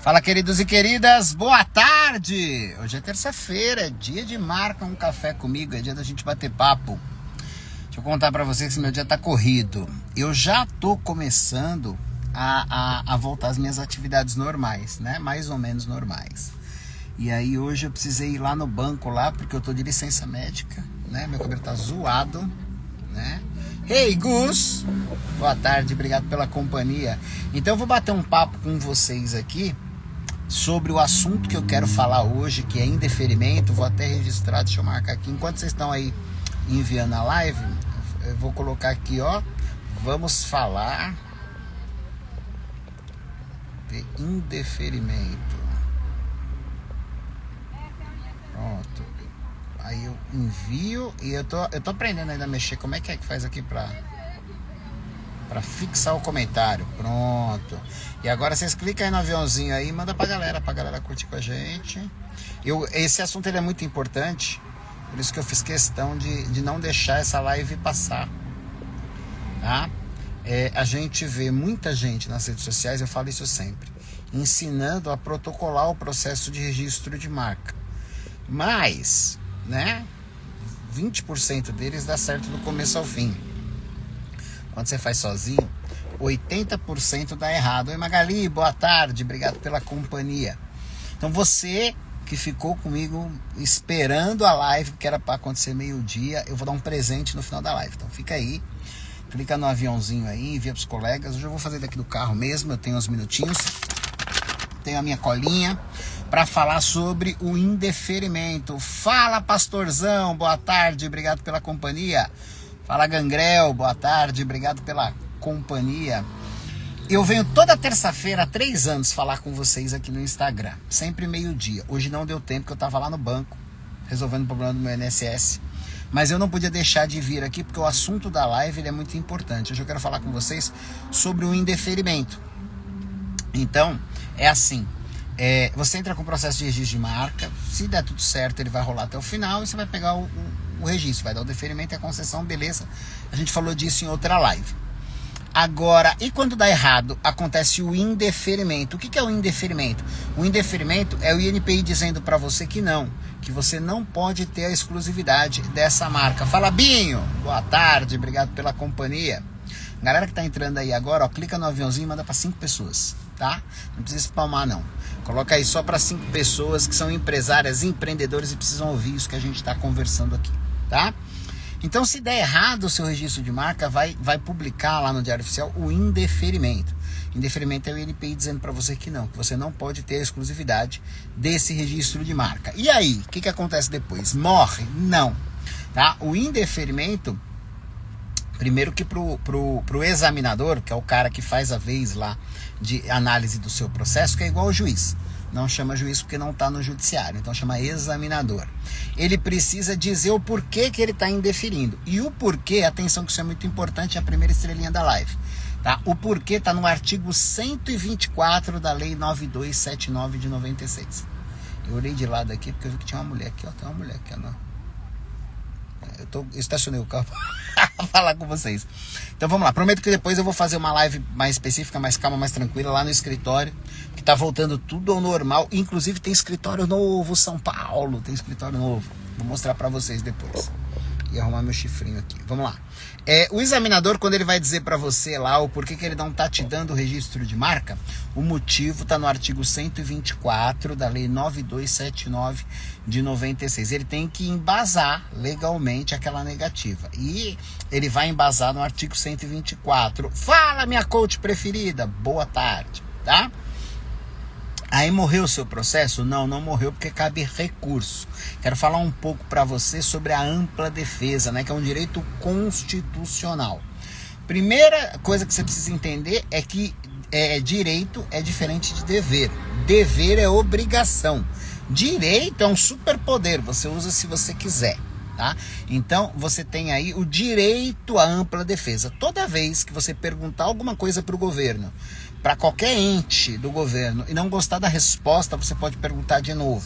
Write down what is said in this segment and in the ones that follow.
Fala, queridos e queridas, boa tarde! Hoje é terça-feira, é dia de marca um café comigo, é dia da gente bater papo. Deixa eu contar pra vocês que meu dia tá corrido. Eu já tô começando a voltar às minhas atividades normais, né? Mais ou menos normais. E aí hoje eu precisei ir lá no banco lá, porque eu tô de licença médica, né? Meu cabelo tá zoado, né? Hey Gus! Boa tarde, obrigado pela companhia. Então eu vou bater um papo com vocês aqui sobre o assunto que eu quero falar hoje, que é indeferimento. Vou até registrar, deixa eu marcar aqui. Enquanto vocês estão aí enviando a live, eu vou colocar aqui, ó. Vamos falar de indeferimento. Pronto. Aí eu envio e eu tô aprendendo ainda a mexer. Como é que faz aqui pra fixar o comentário? Pronto. E agora vocês clicam aí no aviãozinho aí e manda pra galera curtir com a gente. Esse assunto ele é muito importante, por isso que eu fiz questão de não deixar essa live passar, tá? A gente vê muita gente nas redes sociais, eu falo isso sempre, ensinando a protocolar o processo de registro de marca. Mas, né, 20% deles dá certo do começo ao fim. Quando você faz sozinho, 80% dá errado. Oi Magali, boa tarde, obrigado pela companhia. Então você que ficou comigo esperando a live, que era para acontecer meio-dia, eu vou dar um presente no final da live. Então fica aí, clica no aviãozinho aí, envia pros colegas. Hoje eu vou fazer daqui do carro mesmo, eu tenho uns minutinhos. Tenho a minha colinha para falar sobre o indeferimento. Fala pastorzão, boa tarde, obrigado pela companhia. Fala Gangrel, boa tarde, obrigado pela companhia. Eu venho toda terça-feira há 3 anos falar com vocês aqui no Instagram, sempre meio-dia. Hoje não deu tempo, porque eu estava lá no banco, resolvendo o problema do meu INSS. Mas eu não podia deixar de vir aqui, porque o assunto da live ele é muito importante. Hoje eu quero falar com vocês sobre o indeferimento. Então, é assim, você entra com o processo de registro de marca, se der tudo certo ele vai rolar até o final e você vai pegar o registro, vai dar o deferimento e a concessão, beleza. A gente falou disso em outra live. Agora, e quando dá errado, acontece o indeferimento. O que é o indeferimento? O indeferimento é o INPI dizendo para você que você não pode ter a exclusividade dessa marca. Fala Binho, boa tarde, obrigado pela companhia. Galera que tá entrando aí agora, ó, clica no aviãozinho e manda para 5 pessoas, tá? Não precisa spamar não. Coloca aí só para 5 pessoas que são empresárias, empreendedores e precisam ouvir isso que a gente está conversando aqui, tá? Então, se der errado o seu registro de marca, vai publicar lá no Diário Oficial o indeferimento. Indeferimento é o INPI dizendo para você que você não pode ter a exclusividade desse registro de marca. E aí, o que acontece depois? Morre? Não, tá? O indeferimento, primeiro que pro examinador, que é o cara que faz a vez lá de análise do seu processo, que é igual ao juiz. Não chama juiz porque não está no judiciário, então chama examinador. Ele precisa dizer o porquê que ele está indeferindo. E o porquê, atenção que isso é muito importante, é a primeira estrelinha da live. Tá? O porquê está no artigo 124 da Lei 9279 de 96. Eu olhei de lado aqui porque eu vi que tinha uma mulher aqui, ó. Tem uma mulher aqui, ó. Não. Eu estacionei o carro para falar com vocês. Então vamos lá, prometo que depois eu vou fazer uma live mais específica, mais calma, mais tranquila lá no escritório, que tá voltando tudo ao normal. Inclusive tem escritório novo, São Paulo, tem escritório novo. Vou mostrar para vocês depois. E arrumar meu chifrinho aqui. Vamos lá. O examinador, quando ele vai dizer para você lá o porquê que ele não tá te dando o registro de marca, o motivo tá no artigo 124 da Lei 9279 de 96. Ele tem que embasar legalmente aquela negativa. E ele vai embasar no artigo 124. Fala, minha coach preferida. Boa tarde, tá? Aí morreu o seu processo? Não morreu, porque cabe recurso. Quero falar um pouco para você sobre a ampla defesa, né, que é um direito constitucional. Primeira coisa que você precisa entender é que direito é diferente de dever. Dever é obrigação. Direito é um superpoder, você usa se você quiser. Tá? Então você tem aí o direito à ampla defesa. Toda vez que você perguntar alguma coisa para o governo, para qualquer ente do governo, e não gostar da resposta, você pode perguntar de novo.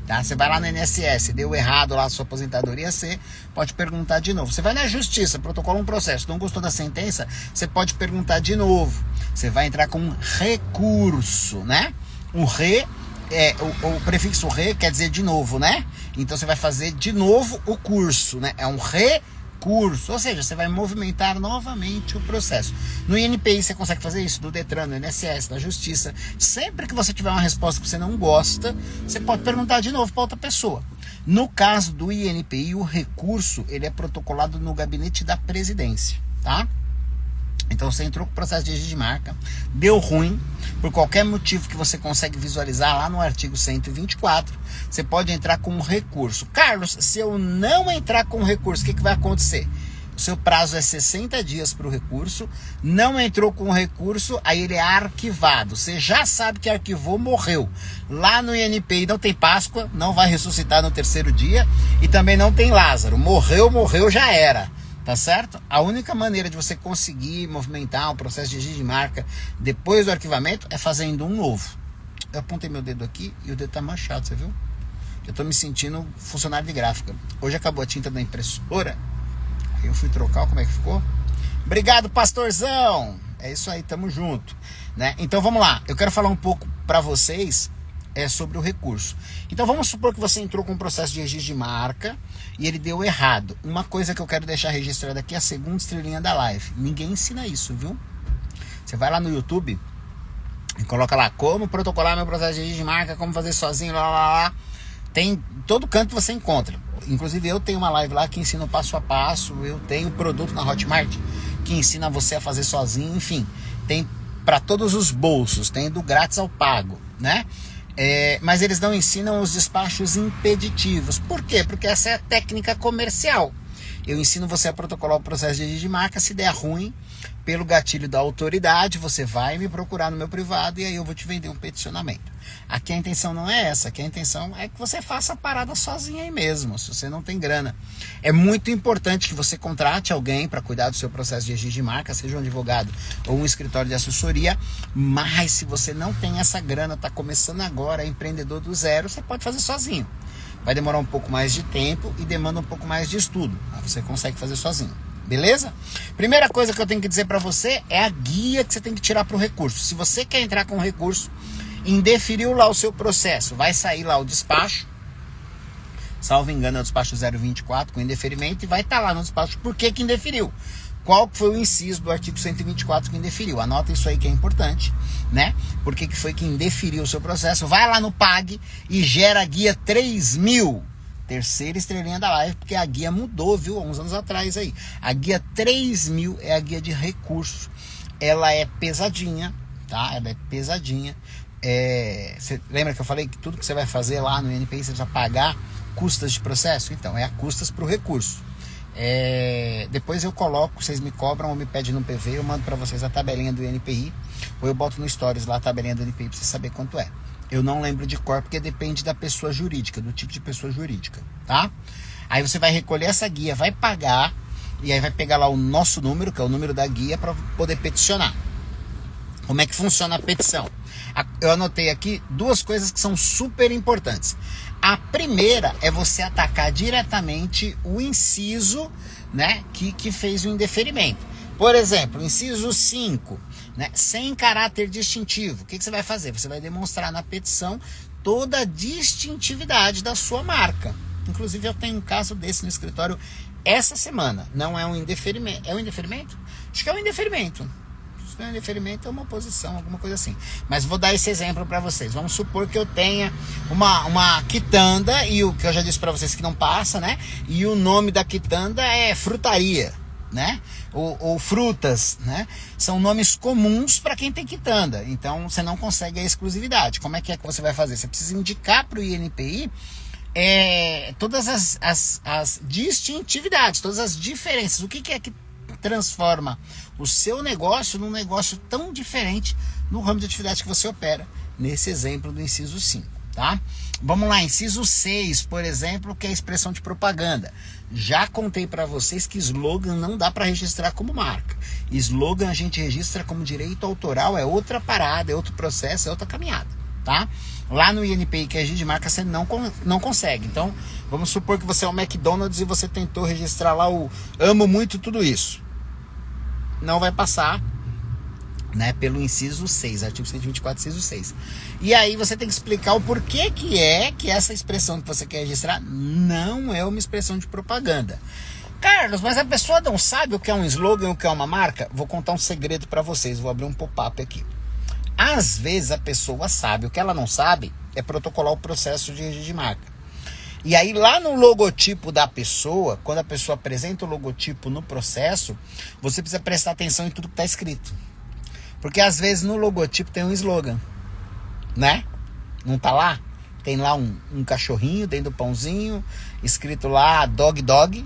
Tá? Você vai lá no INSS, deu errado lá a sua aposentadoria, você pode perguntar de novo. Você vai na justiça, protocola um processo, não gostou da sentença, você pode perguntar de novo. Você vai entrar com um recurso, né? O re, o prefixo re quer dizer de novo, né? Então você vai fazer de novo o curso, né? É um recurso, ou seja, você vai movimentar novamente o processo. No INPI você consegue fazer isso, no Detran, no INSS, na Justiça. Sempre que você tiver uma resposta que você não gosta, você pode perguntar de novo para outra pessoa. No caso do INPI, o recurso ele é protocolado no gabinete da presidência, tá? Então você entrou com o processo de registro de marca, deu ruim, por qualquer motivo que você consegue visualizar lá no artigo 124, você pode entrar com um recurso. Carlos, se eu não entrar com um recurso, o que vai acontecer? O seu prazo é 60 dias para o recurso, não entrou com o recurso, aí ele é arquivado. Você já sabe que arquivou, morreu. Lá no INPI não tem Páscoa, não vai ressuscitar no terceiro dia, e também não tem Lázaro. Morreu, já era. Tá certo? A única maneira de você conseguir movimentar um processo de registro de marca depois do arquivamento é fazendo um novo. Eu apontei meu dedo aqui e o dedo tá manchado, você viu? Eu tô me sentindo funcionário de gráfica. Hoje acabou a tinta da impressora. Eu fui trocar, como é que ficou? Obrigado, pastorzão! É isso aí, tamo junto, né? Então vamos lá, eu quero falar um pouco para vocês sobre o recurso. Então vamos supor que você entrou com um processo de registro de marca e ele deu errado. Uma coisa que eu quero deixar registrada aqui é a segunda estrelinha da live. Ninguém ensina isso, viu? Você vai lá no YouTube e coloca lá como protocolar meu processo de registro de marca, como fazer sozinho, lá. Tem todo canto você encontra. Inclusive eu tenho uma live lá que ensina o passo a passo. Eu tenho produto na Hotmart que ensina você a fazer sozinho. Enfim, tem para todos os bolsos. Tem do grátis ao pago, né? Mas eles não ensinam os despachos impeditivos. Por quê? Porque essa é a técnica comercial. Eu ensino você a protocolar o processo de registro de marca. Se der ruim, pelo gatilho da autoridade, você vai me procurar no meu privado e aí eu vou te vender um peticionamento. Aqui a intenção não é essa. Aqui a intenção é que você faça a parada sozinho aí mesmo, se você não tem grana. É muito importante que você contrate alguém para cuidar do seu processo de registro de marca, seja um advogado ou um escritório de assessoria, mas se você não tem essa grana, está começando agora, é empreendedor do zero, você pode fazer sozinho. Vai demorar um pouco mais de tempo e demanda um pouco mais de estudo, mas você consegue fazer sozinho. Beleza? Primeira coisa que eu tenho que dizer para você é a guia que você tem que tirar para o recurso. Se você quer entrar com o recurso, indeferiu lá o seu processo, vai sair lá o despacho, salvo engano é o despacho 024 com indeferimento, e vai estar lá no despacho por que indeferiu. Qual foi o inciso do artigo 124 que indeferiu? Anota isso aí que é importante, né? Por que foi que indeferiu o seu processo? Vai lá no PAG e gera a guia 3000. Terceira estrelinha da live, porque a guia mudou, viu? Há uns anos atrás aí. A guia 3000 é a guia de recurso. Ela é pesadinha, tá? Ela é pesadinha. Você lembra que eu falei que tudo que você vai fazer lá no INPI você precisa pagar custas de processo? Então, é a custas para o recurso. Depois eu coloco, vocês me cobram ou me pedem no PV, eu mando para vocês a tabelinha do INPI, ou eu boto no Stories lá a tabelinha do INPI para você saber quanto é. Eu não lembro de cor porque depende da pessoa jurídica, do tipo de pessoa jurídica, tá? Aí você vai recolher essa guia, vai pagar, e aí vai pegar lá o nosso número, que é o número da guia, para poder peticionar. Como é que funciona a petição? Eu anotei aqui duas coisas que são super importantes. A primeira é você atacar diretamente o inciso, né, que fez o indeferimento. Por exemplo, inciso 5, né, sem caráter distintivo. O que você vai fazer? Você vai demonstrar na petição toda a distintividade da sua marca. Inclusive eu tenho um caso desse no escritório essa semana. Não é um indeferimento. É um indeferimento? Acho que é um indeferimento. Se não é um indeferimento, é uma oposição, alguma coisa assim. Mas vou dar esse exemplo para vocês. Vamos supor que eu tenha uma quitanda, e o que eu já disse para vocês que não passa, né? E o nome da quitanda é frutaria, né? Ou frutas, né? São nomes comuns para quem tem quitanda. Então você não consegue a exclusividade. Como é que você vai fazer? Você precisa indicar para o INPI todas as distintividades, todas as diferenças. O que é que transforma o seu negócio num negócio tão diferente no ramo de atividade que você opera, nesse exemplo do inciso 5, tá? Vamos lá, inciso 6, por exemplo, que é a expressão de propaganda. Já contei para vocês que slogan não dá para registrar como marca. Slogan a gente registra como direito autoral, é outra parada, é outro processo, é outra caminhada, tá? Lá no INPI, que é registro de marca, você não consegue. Então, vamos supor que você é o McDonald's e você tentou registrar lá o amo muito tudo isso. Não vai passar. né, pelo inciso 6, artigo 124, inciso 6. E aí você tem que explicar o porquê que essa expressão que você quer registrar não é uma expressão de propaganda. Carlos, mas a pessoa não sabe o que é um slogan, o que é uma marca? Vou contar um segredo para vocês, vou abrir um pop-up aqui. Às vezes a pessoa sabe, o que ela não sabe é protocolar o processo de registro de marca. E aí lá no logotipo da pessoa, quando a pessoa apresenta o logotipo no processo, você precisa prestar atenção em tudo que está escrito. Porque às vezes no logotipo tem um slogan, né? Não tá lá? Tem lá um cachorrinho dentro do pãozinho, escrito lá dog dog,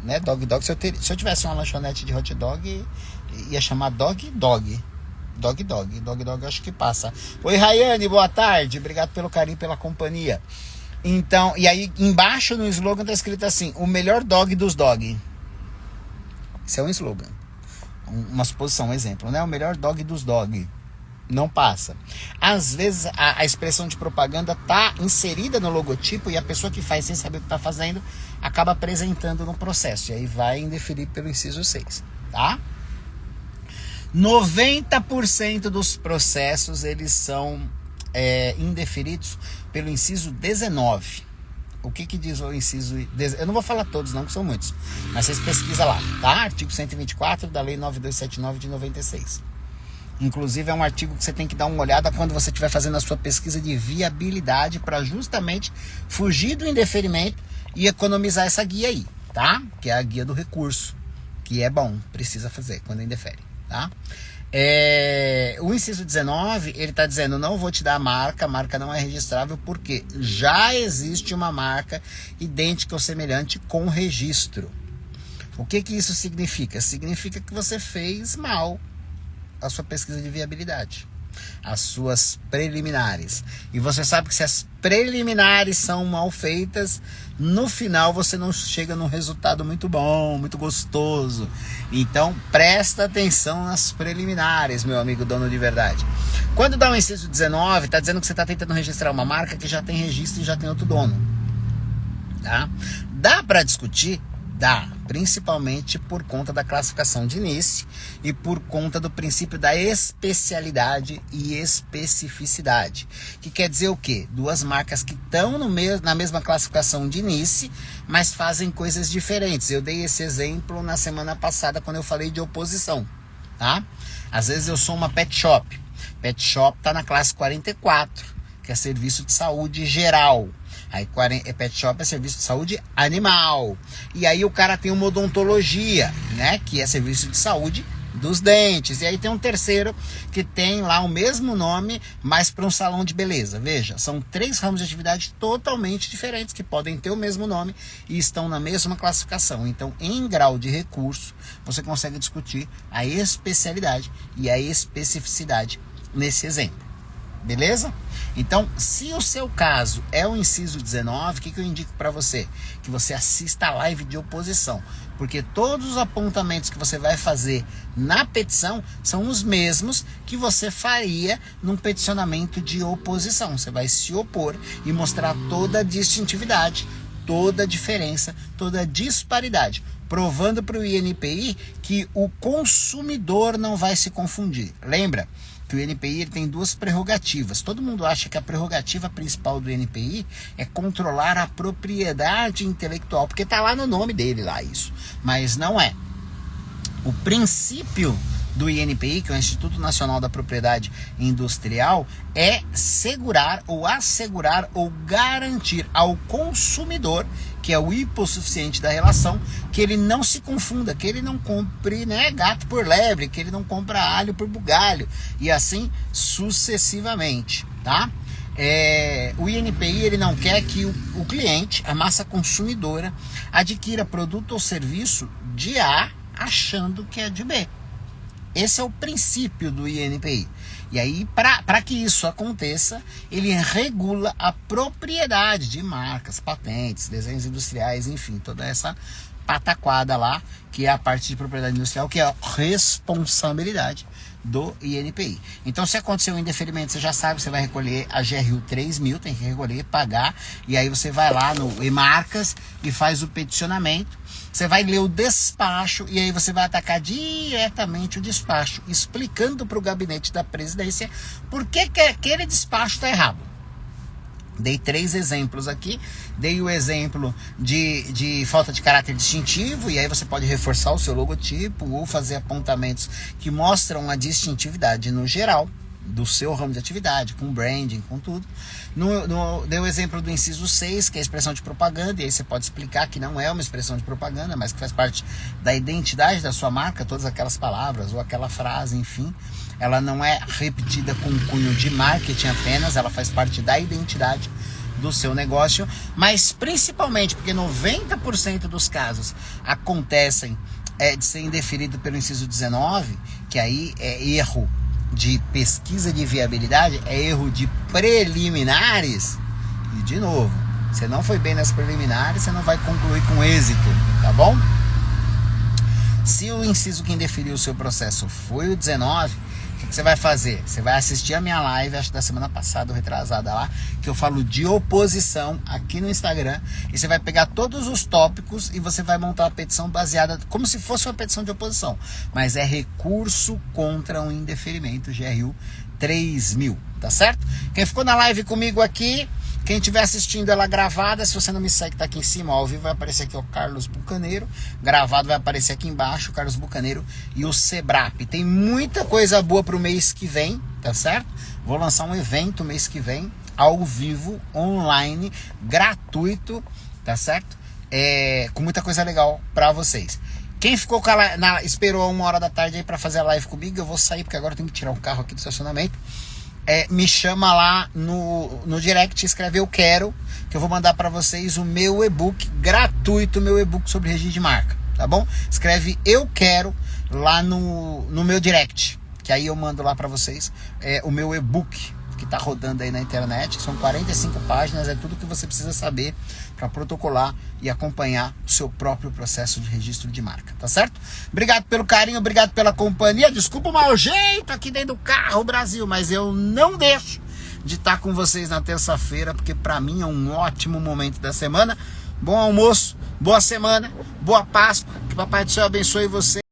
né? Dog dog. Se eu tivesse uma lanchonete de hot dog, ia chamar dog dog. Dog dog. Dog dog acho que passa. Oi, Rayane, boa tarde. Obrigado pelo carinho, pela companhia. Então, e aí embaixo no slogan tá escrito assim: o melhor dog dos dog. Isso é um slogan. Uma suposição, um exemplo, né? O melhor dog dos dog. Não passa. Às vezes a expressão de propaganda tá inserida no logotipo e a pessoa que faz sem saber o que tá fazendo acaba apresentando no processo. E aí vai indeferir pelo inciso 6, tá? 90% dos processos eles são indeferidos pelo inciso 19. O que diz o inciso 19? Eu não vou falar todos não, que são muitos, mas vocês pesquisam lá, tá? Artigo 124 da Lei 9279 de 96. Inclusive é um artigo que você tem que dar uma olhada quando você estiver fazendo a sua pesquisa de viabilidade para justamente fugir do indeferimento e economizar essa guia aí, tá? Que é a guia do recurso, que é bom, precisa fazer quando indefere, tá? O inciso 19, ele está dizendo: não vou te dar a marca não é registrável porque já existe uma marca idêntica ou semelhante com registro. O que isso significa? Significa que você fez mal a sua pesquisa de viabilidade, as suas preliminares. E você sabe que se as preliminares são mal feitas, no final você não chega num resultado muito bom, muito gostoso. Então presta atenção nas preliminares, meu amigo dono de verdade. Quando dá um inciso 19, está dizendo que você está tentando registrar uma marca que já tem registro e já tem outro dono, tá? Dá para discutir? Dá, principalmente por conta da classificação de Nice e por conta do princípio da especialidade e especificidade. Que quer dizer o quê? Duas marcas que estão na mesma classificação de Nice, mas fazem coisas diferentes. Eu dei esse exemplo na semana passada quando eu falei de oposição, tá? Às vezes eu sou uma pet shop. Pet shop está na classe 44, que é serviço de saúde geral. Aí pet shop é serviço de saúde animal. E aí o cara tem uma odontologia, né? Que é serviço de saúde dos dentes. E aí tem um terceiro que tem lá o mesmo nome, mas para um salão de beleza. Veja, são 3 ramos de atividade totalmente diferentes que podem ter o mesmo nome e estão na mesma classificação. Então, em grau de recurso, você consegue discutir a especialidade e a especificidade nesse exemplo. Beleza? Então, se o seu caso é o inciso 19, o que eu indico para você? Que você assista a live de oposição, porque todos os apontamentos que você vai fazer na petição são os mesmos que você faria num peticionamento de oposição. Você vai se opor e mostrar toda a distintividade, toda a diferença, toda a disparidade, provando para o INPI que o consumidor não vai se confundir. Lembra que o INPI ele tem 2 prerrogativas. Todo mundo acha que a prerrogativa principal do INPI é controlar a propriedade intelectual, porque está lá no nome dele lá isso, mas não é. O princípio do INPI, que é o Instituto Nacional da Propriedade Industrial, é segurar ou assegurar ou garantir ao consumidor, que é o hipossuficiente da relação, que ele não se confunda, que ele não compre, né, gato por lebre, que ele não compra alho por bugalho, e assim sucessivamente, tá? O INPI ele não quer que o cliente, a massa consumidora, adquira produto ou serviço de A achando que é de B. Esse é o princípio do INPI. E aí, para que isso aconteça, ele regula a propriedade de marcas, patentes, desenhos industriais, enfim, toda essa pataquada lá, que é a parte de propriedade industrial, que é a responsabilidade do INPI. Então, se acontecer um indeferimento, você já sabe, você vai recolher a GRU 3.000, tem que recolher, pagar, e aí você vai lá no e-marcas e faz o peticionamento. Você vai ler o despacho e aí você vai atacar diretamente o despacho, explicando para o gabinete da presidência por que aquele despacho está errado. Dei 3 exemplos aqui. Dei o exemplo de falta de caráter distintivo, e aí você pode reforçar o seu logotipo ou fazer apontamentos que mostram a distintividade no geral do seu ramo de atividade, com branding, com tudo. Dei o exemplo do inciso 6, que é a expressão de propaganda, e aí você pode explicar que não é uma expressão de propaganda, mas que faz parte da identidade da sua marca, todas aquelas palavras ou aquela frase, enfim. Ela não é repetida com cunho de marketing apenas, ela faz parte da identidade do seu negócio, mas principalmente porque 90% dos casos acontecem de ser indeferido pelo inciso 19, que aí é erro de pesquisa de viabilidade, é erro de preliminares, e de novo, você não foi bem nas preliminares, você não vai concluir com êxito, tá bom? Se o inciso que indeferiu o seu processo foi o 19, o que você vai fazer? Você vai assistir a minha live, acho que da semana passada, ou retrasada lá, que eu falo de oposição aqui no Instagram, e você vai pegar todos os tópicos e você vai montar uma petição baseada, como se fosse uma petição de oposição, mas é recurso contra um indeferimento, GRU 3.000, tá certo? Quem ficou na live comigo aqui, quem estiver assistindo ela gravada, se você não me segue, tá aqui em cima, ao vivo vai aparecer aqui o Carlos Bucaneiro, gravado vai aparecer aqui embaixo o Carlos Bucaneiro e o Sebrap. Tem muita coisa boa pro mês que vem, tá certo? Vou lançar um evento mês que vem, ao vivo, online, gratuito, tá certo? Com muita coisa legal pra vocês. Quem ficou esperou 1h da tarde aí pra fazer a live comigo, eu vou sair porque agora eu tenho que tirar um carro aqui do estacionamento. Me chama lá no direct, escreve eu quero, que eu vou mandar para vocês o meu e-book gratuito, meu e-book sobre registro de marca, tá bom? Escreve eu quero lá no meu direct, que aí eu mando lá para vocês o meu e-book que tá rodando aí na internet, são 45 páginas, é tudo que você precisa saber para protocolar e acompanhar o seu próprio processo de registro de marca, tá certo? Obrigado pelo carinho, obrigado pela companhia, desculpa o mau jeito aqui dentro do carro, Brasil, mas eu não deixo de estar com vocês na terça-feira, porque para mim é um ótimo momento da semana. Bom almoço, boa semana, boa Páscoa, que Papai do Céu abençoe você.